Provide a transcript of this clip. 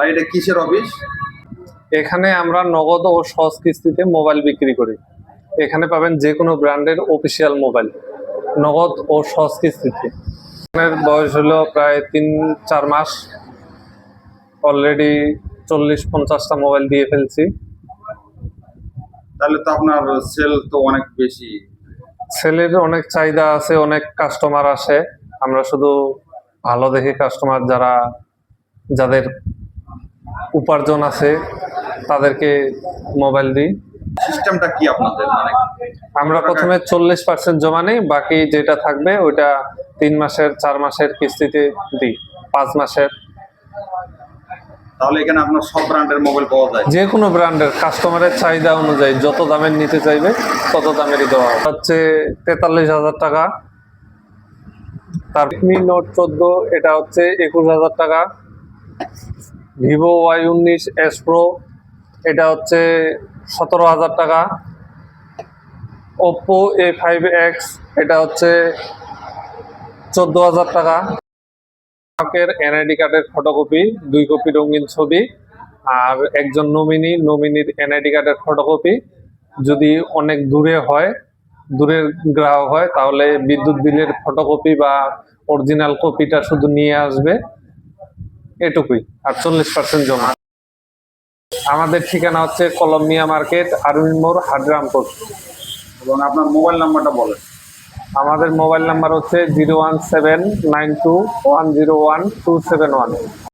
ভাই এটা কিসের অফিস? এখানে আমরা নগদ ও সহজ কিস্তিতে মোবাইল বিক্রি করি। এখানে পাবেন যে কোনো ব্র্যান্ডের অফিসিয়াল মোবাইল নগদ ও সহজ কিস্তিতে। এখানের বয়স হলো প্রায় 3-4 মাস। অলরেডি 40-50টা মোবাইল দিয়ে ফেলছি। তাহলে তো আপনার সেল তো অনেক বেশি। সেলের অনেক চাহিদা আছে, অনেক কাস্টমার আসে। আমরা শুধু ভালো দেখে কাস্টমার যাদের উপার্জন আছে তাদেরকে মোবাইল দিই। সিস্টেমটা কি আপনাদের? মানে আমরা প্রথমে 40% জমা নেই, বাকি যেটা থাকবে ওইটা 3 মাসের 4 মাসের কিস্তিতে দিই, 5 মাসের। তাহলে এখানে আপনার সব ব্র্যান্ডের মোবাইল পাওয়া যায়? যে কোনো ব্র্যান্ডের কাস্টমারের চাহিদা অনুযায়ী যত দামের নিতে চাইবে তত দামেরই দেওয়া হবে। হচ্ছে 43,000 টাকা। তার রেডমি নোট 14 এটা হচ্ছে 21,000 টাকা। ভিভো Y19 S Pro এটা হচ্ছে 17,000 টাকা। ওপ্পো A5X এটা হচ্ছে 14,000 টাকা। এনআইডি কার্ডের ফটোকপি 2 কপি রঙিন ছবি আর একজন নমিনির এনআইডি কার্ডের ফটোকপি। যদি অনেক দূরের গ্রাহক হয় তাহলে বিদ্যুৎ বিলের ফটোকপি বা অরিজিনাল কপিটা শুধু নিয়ে আসবে, এটুকুই। আর 40% জমা। আমাদের ঠিকানা হচ্ছে কলম্বিয়া মার্কেট, আরউইন মোড়, হাডরামপুর। এবং আপনার মোবাইল নাম্বারটা বলেন। আমাদের মোবাইল নাম্বার হচ্ছে 01792101271।